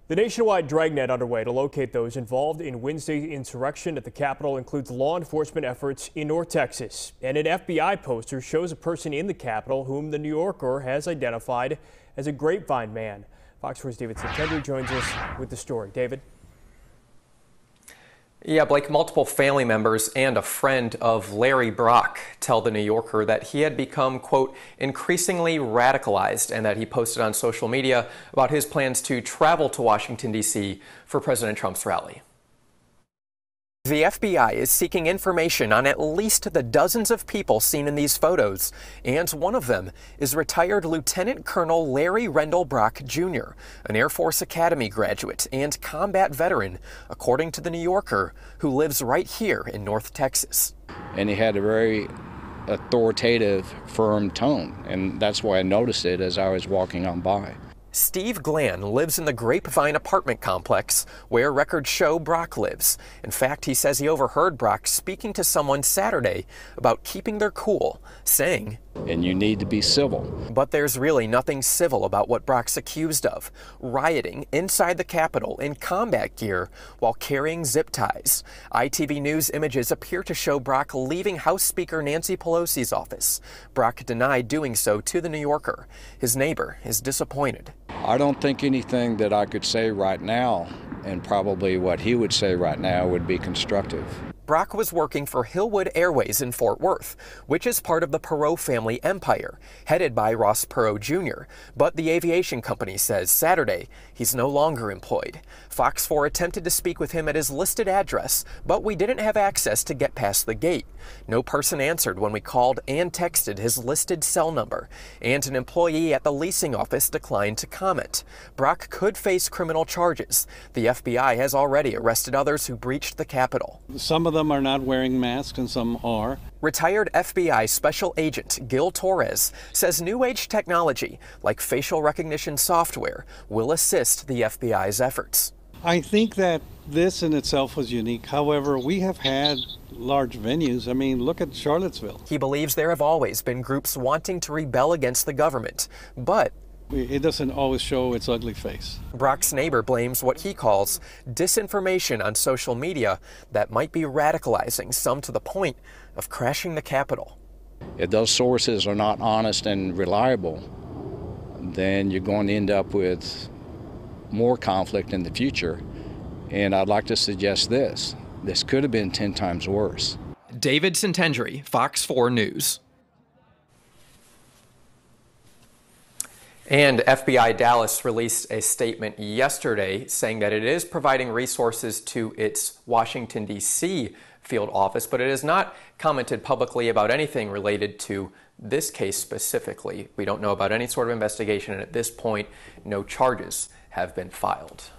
The nationwide dragnet underway to locate those involved in Wednesday's insurrection at the Capitol includes law enforcement efforts in North Texas. And an FBI poster shows a person in the Capitol whom the New Yorker has identified as a Grapevine man. Fox 4's David Centendry joins us with the story. David? Yeah, Blake, multiple family members and a friend of Larry Brock tell the New Yorker that he had become, quote, increasingly radicalized, and that he posted on social media about his plans to travel to Washington, D.C. for President Trump's rally. The FBI is seeking information on at least the dozens of people seen in these photos, and one of them is retired Lieutenant Colonel Larry Rendell Brock, Jr., an Air Force Academy graduate and combat veteran, according to the New Yorker, who lives right here in North Texas. And he had a very authoritative, firm tone, and that's why I noticed it as I was walking on by. Steve Glann lives in the Grapevine apartment complex where records show Brock lives. In fact, he says he overheard Brock speaking to someone Saturday about keeping their cool, saying, "And you need to be civil." But there's really nothing civil about what Brock's accused of: rioting inside the Capitol in combat gear while carrying zip ties. ITV News images appear to show Brock leaving House Speaker Nancy Pelosi's office. Brock denied doing so to the New Yorker. His neighbor is disappointed. I don't think anything that I could say right now, and probably what he would say right now, would be constructive. Brock was working for Hillwood Airways in Fort Worth, which is part of the Perot family empire, headed by Ross Perot Jr. But the aviation company says Saturday he's no longer employed. Fox 4 attempted to speak with him at his listed address, but we didn't have access to get past the gate. No person answered when we called and texted his listed cell number, and an employee at the leasing office declined to comment. Brock could face criminal charges. The FBI has already arrested others who breached the Capitol. Some of them are not wearing masks and some are. Retired FBI Special Agent Gil Torres says new age technology like facial recognition software will assist the FBI's efforts. I think that this in itself was unique. However, we have had large venues. I mean, look at Charlottesville. He believes there have always been groups wanting to rebel against the government, but it doesn't always show its ugly face. Brock's neighbor blames what he calls disinformation on social media that might be radicalizing some to the point of crashing the Capitol. If those sources are not honest and reliable, then you're going to end up with more conflict in the future. And I'd like to suggest this could have been 10 times worse. David Centendry, Fox 4 News. And FBI Dallas released a statement yesterday saying that it is providing resources to its Washington, D.C. field office, but it has not commented publicly about anything related to this case specifically. We don't know about any sort of investigation, and at this point, no charges have been filed.